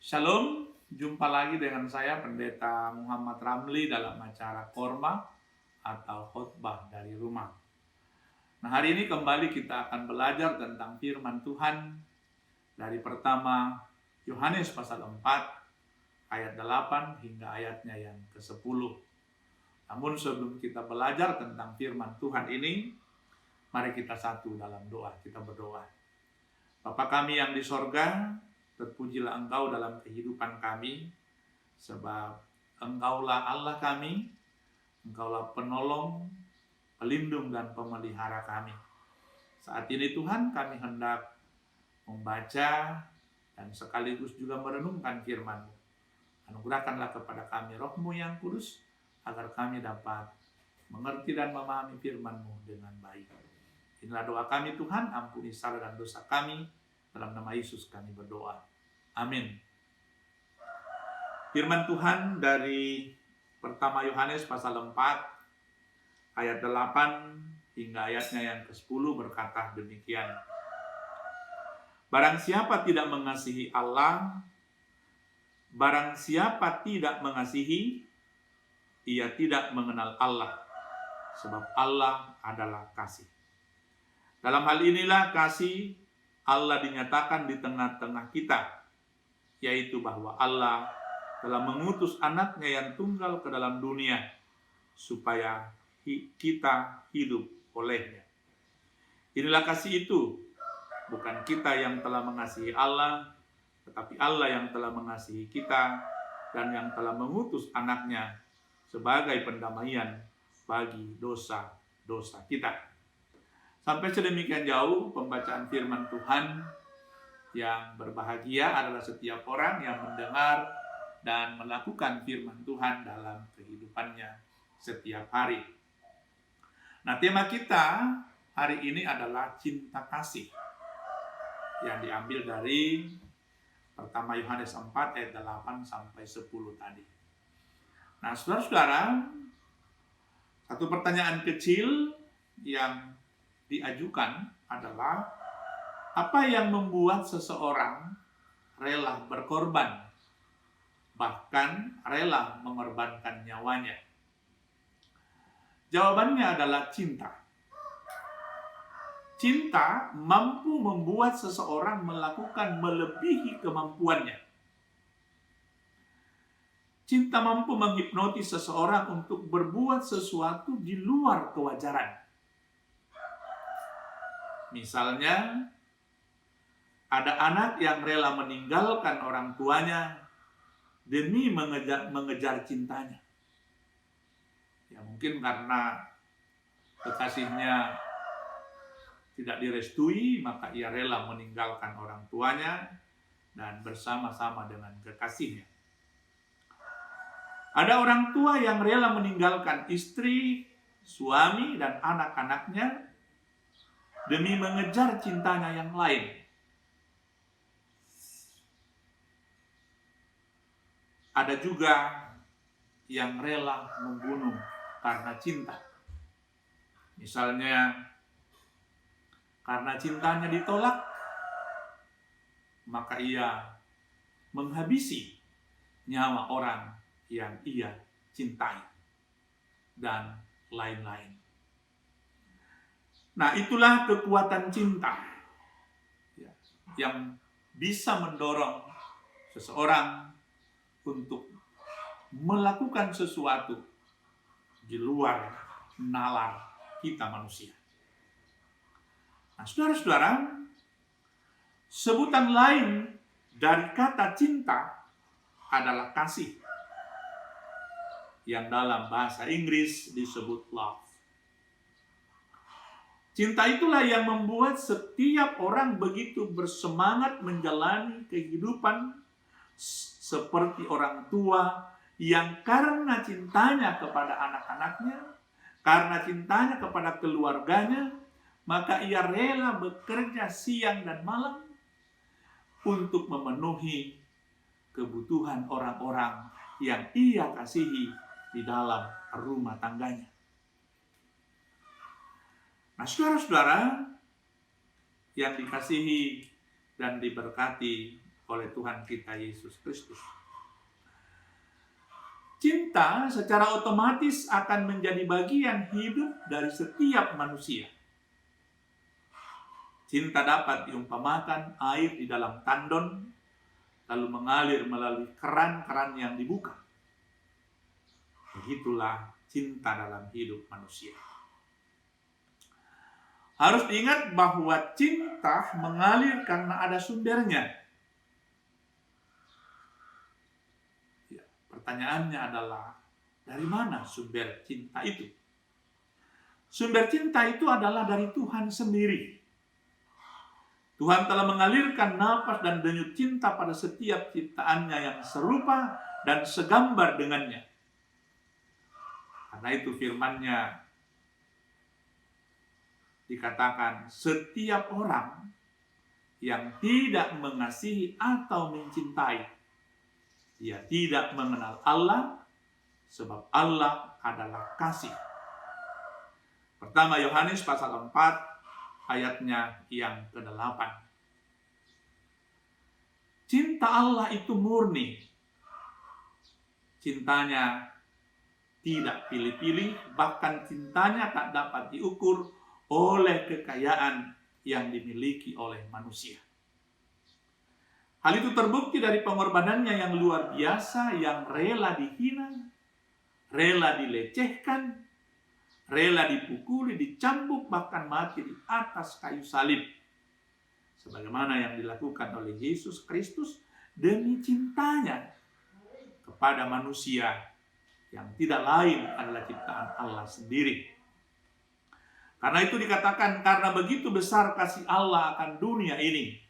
Shalom, jumpa lagi dengan saya Pendeta Muhammad Ramli dalam acara Korma atau khotbah dari rumah. Nah, hari ini kembali kita akan belajar tentang firman Tuhan dari pertama Yohanes pasal 4 ayat 8 hingga ayatnya yang ke-10. Namun sebelum kita belajar tentang firman Tuhan ini, mari kita satu dalam doa, kita berdoa. Bapa kami yang di sorga, terpujilah Engkau dalam kehidupan kami, sebab Engkaulah Allah kami, Engkaulah penolong, pelindung dan pemelihara kami. Saat ini Tuhan, kami hendak membaca dan sekaligus juga merenungkan firman-Mu. Anugerahkanlah kepada kami Roh-Mu yang kudus, agar kami dapat mengerti dan memahami firman-Mu dengan baik. Inilah doa kami Tuhan, ampuni salah dan dosa kami, dalam nama Yesus kami berdoa. Amin. Firman Tuhan dari pertama Yohanes pasal 4 ayat 8 hingga ayatnya yang ke-10 berkata demikian. Barang siapa tidak mengasihi Allah, barang siapa tidak mengasihi, ia tidak mengenal Allah, sebab Allah adalah kasih. Dalam hal inilah kasih Allah dinyatakan di tengah-tengah kita, yaitu bahwa Allah telah mengutus anaknya yang tunggal ke dalam dunia, supaya kita hidup olehnya. Inilah kasih itu, bukan kita yang telah mengasihi Allah, tetapi Allah yang telah mengasihi kita, dan yang telah mengutus anaknya sebagai pendamaian bagi dosa-dosa kita. Sampai sedemikian jauh pembacaan firman Tuhan. Yang berbahagia adalah setiap orang yang mendengar dan melakukan firman Tuhan dalam kehidupannya setiap hari. Nah, tema kita hari ini adalah cinta kasih, yang diambil dari pertama Yohanes 4 ayat 8 sampai 10 tadi. Nah, saudara-saudara, satu pertanyaan kecil yang diajukan adalah, apa yang membuat seseorang rela berkorban, bahkan rela mengorbankan nyawanya? Jawabannya adalah cinta. Cinta mampu membuat seseorang melakukan melebihi kemampuannya. Cinta mampu menghipnotis seseorang untuk berbuat sesuatu di luar kewajaran. Misalnya, ada anak yang rela meninggalkan orang tuanya demi mengejar cintanya. Ya, mungkin karena kekasihnya tidak direstui, maka ia rela meninggalkan orang tuanya dan bersama-sama dengan kekasihnya. Ada orang tua yang rela meninggalkan istri, suami, dan anak-anaknya demi mengejar cintanya yang lain. Ada juga yang rela membunuh karena cinta. Misalnya, karena cintanya ditolak, maka ia menghabisi nyawa orang yang ia cintai, dan lain-lain. Nah, itulah kekuatan cinta yang bisa mendorong seseorang untuk melakukan sesuatu di luar nalar kita manusia. Nah, saudara-saudara, sebutan lain dari kata cinta adalah kasih, yang dalam bahasa Inggris disebut love. Cinta itulah yang membuat setiap orang begitu bersemangat menjalani kehidupan seperti orang tua yang karena cintanya kepada anak-anaknya, karena cintanya kepada keluarganya, maka ia rela bekerja siang dan malam untuk memenuhi kebutuhan orang-orang yang ia kasihi di dalam rumah tangganya. Nah, saudara-saudara yang dikasihi dan diberkati oleh Tuhan kita Yesus Kristus. Cinta secara otomatis akan menjadi bagian hidup dari setiap manusia. Cinta dapat diumpamakan air di dalam tandon, lalu mengalir melalui keran-keran yang dibuka. Begitulah cinta dalam hidup manusia. Harus diingat bahwa cinta mengalir karena ada sumbernya. Ya, pertanyaannya adalah, dari mana sumber cinta itu? Sumber cinta itu adalah dari Tuhan sendiri. Tuhan telah mengalirkan nafas dan denyut cinta pada setiap ciptaannya yang serupa dan segambar dengannya. Karena itu firman-Nya dikatakan, setiap orang yang tidak mengasihi atau mencintai, dia tidak mengenal Allah, sebab Allah adalah kasih. Pertama Yohanes pasal 4 ayatnya yang ke-8. Cinta Allah itu murni. Cintanya tidak pilih-pilih, bahkan cintanya tak dapat diukur oleh kekayaan yang dimiliki oleh manusia. Hal itu terbukti dari pengorbanannya yang luar biasa, yang rela dihina, rela dilecehkan, rela dipukuli, dicambuk, bahkan mati di atas kayu salib. Sebagaimana yang dilakukan oleh Yesus Kristus demi cintanya kepada manusia yang tidak lain adalah ciptaan Allah sendiri. Karena itu dikatakan, karena begitu besar kasih Allah akan dunia ini,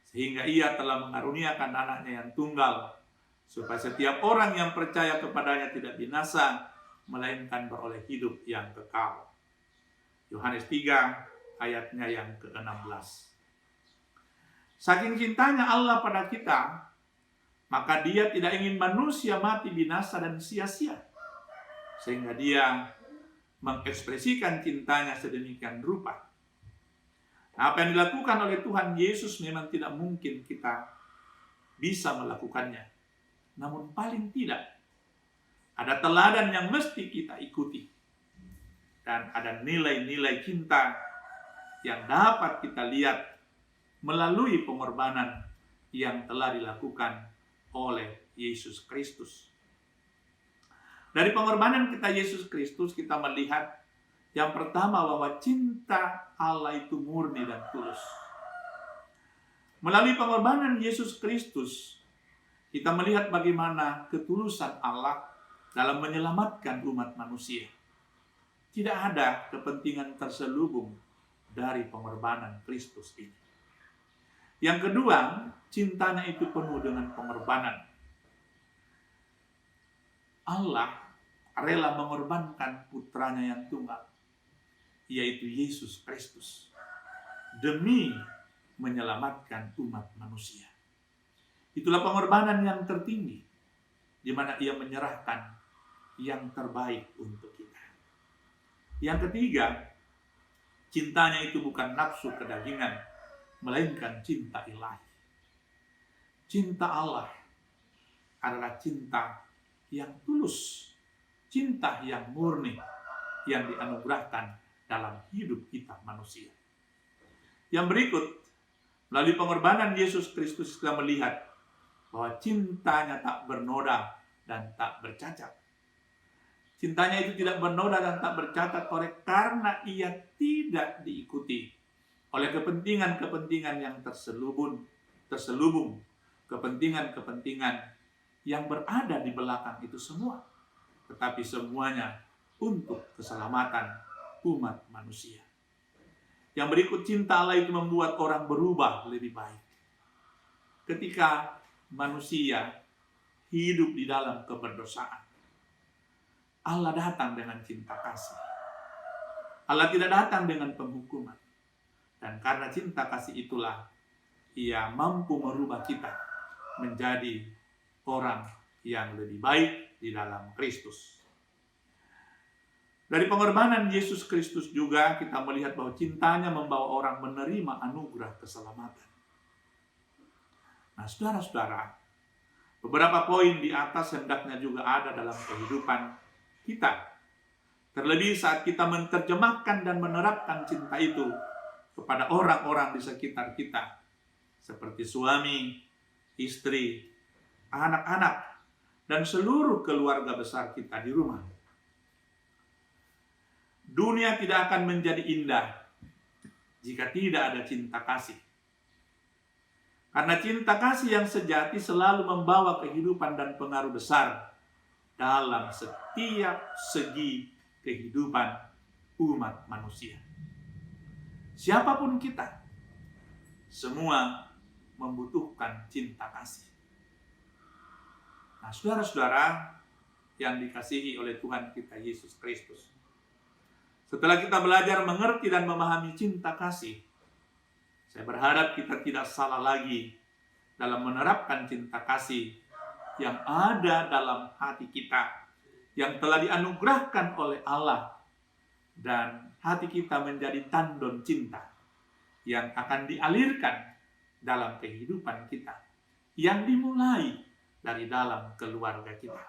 sehingga Ia telah mengaruniakan anaknya yang tunggal, supaya setiap orang yang percaya kepadanya tidak binasa, melainkan beroleh hidup yang kekal. Yohanes 3 ayatnya yang ke-16. Saking cintanya Allah pada kita, maka Dia tidak ingin manusia mati binasa dan sia-sia, sehingga Dia mengekspresikan cintanya sedemikian rupa. Nah, apa yang dilakukan oleh Tuhan Yesus memang tidak mungkin kita bisa melakukannya. Namun paling tidak, ada teladan yang mesti kita ikuti. Dan ada nilai-nilai cinta yang dapat kita lihat melalui pengorbanan yang telah dilakukan oleh Yesus Kristus. Dari pengorbanan kita Yesus Kristus, kita melihat yang pertama bahwa cinta Allah itu murni dan tulus. Melalui pengorbanan Yesus Kristus, kita melihat bagaimana ketulusan Allah dalam menyelamatkan umat manusia. Tidak ada kepentingan terselubung dari pengorbanan Kristus ini. Yang kedua, cintanya itu penuh dengan pengorbanan. Allah rela mengorbankan putranya yang tunggal, yaitu Yesus Kristus, demi menyelamatkan umat manusia. Itulah pengorbanan yang tertinggi, di mana Ia menyerahkan yang terbaik untuk kita. Yang ketiga, cintanya itu bukan nafsu kedagingan, melainkan cinta ilahi. Cinta Allah adalah cinta yang tulus, cinta yang murni, yang dianugerahkan dalam hidup kita manusia. Yang berikut, melalui pengorbanan Yesus Kristus kita melihat bahwa cintanya tak bernoda dan tak bercacat. Cintanya itu tidak bernoda dan tak bercacat karena Ia tidak diikuti oleh kepentingan-kepentingan yang terselubung, kepentingan-kepentingan yang berada di belakang itu semua, tetapi semuanya untuk keselamatan umat manusia. Yang berikut, cinta Allah itu membuat orang berubah lebih baik. Ketika manusia hidup di dalam keberdosaan, Allah datang dengan cinta kasih. Allah tidak datang dengan penghukuman. Dan karena cinta kasih itulah Ia mampu merubah kita menjadi orang yang lebih baik di dalam Kristus. Dari pengorbanan Yesus Kristus juga kita melihat bahwa cintanya membawa orang menerima anugerah keselamatan. Nah, saudara-saudara, beberapa poin di atas hendaknya juga ada dalam kehidupan kita. Terlebih saat kita menerjemahkan dan menerapkan cinta itu kepada orang-orang di sekitar kita, seperti suami, istri, anak-anak, dan seluruh keluarga besar kita di rumah. Dunia tidak akan menjadi indah jika tidak ada cinta kasih. Karena cinta kasih yang sejati selalu membawa kehidupan dan pengaruh besar dalam setiap segi kehidupan umat manusia. Siapapun kita, semua membutuhkan cinta kasih. Nah, saudara-saudara yang dikasihi oleh Tuhan kita Yesus Kristus, setelah kita belajar mengerti dan memahami cinta kasih, saya berharap kita tidak salah lagi dalam menerapkan cinta kasih yang ada dalam hati kita, yang telah dianugerahkan oleh Allah, dan hati kita menjadi tandon cinta yang akan dialirkan dalam kehidupan kita, yang dimulai dari dalam keluarga kita.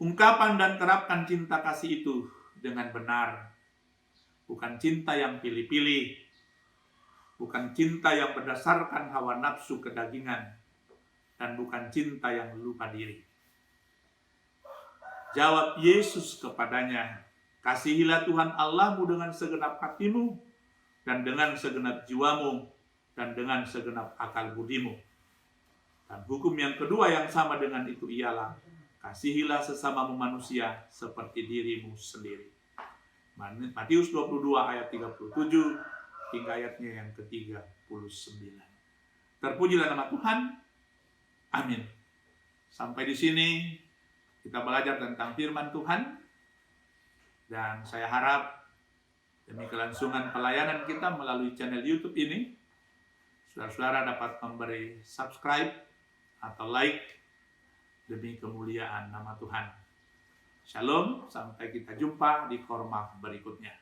Ungkapan dan terapkan cinta kasih itu dengan benar. Bukan cinta yang pilih-pilih, bukan cinta yang berdasarkan hawa nafsu kedagingan, dan bukan cinta yang lupa diri. Jawab Yesus kepadanya, kasihilah Tuhan Allahmu dengan segenap hatimu, dan dengan segenap jiwamu, dan dengan segenap akal budimu. Dan hukum yang kedua yang sama dengan itu ialah, kasihilah sesamamu manusia seperti dirimu sendiri. Matius 22 ayat 37 hingga ayatnya yang ke-39. Terpujilah nama Tuhan. Amin. Sampai di sini kita belajar tentang firman Tuhan, dan saya harap demi kelangsungan pelayanan kita melalui channel YouTube ini, saudara-saudara dapat memberi subscribe atau like demi kemuliaan nama Tuhan. Shalom, sampai kita jumpa di Korma berikutnya.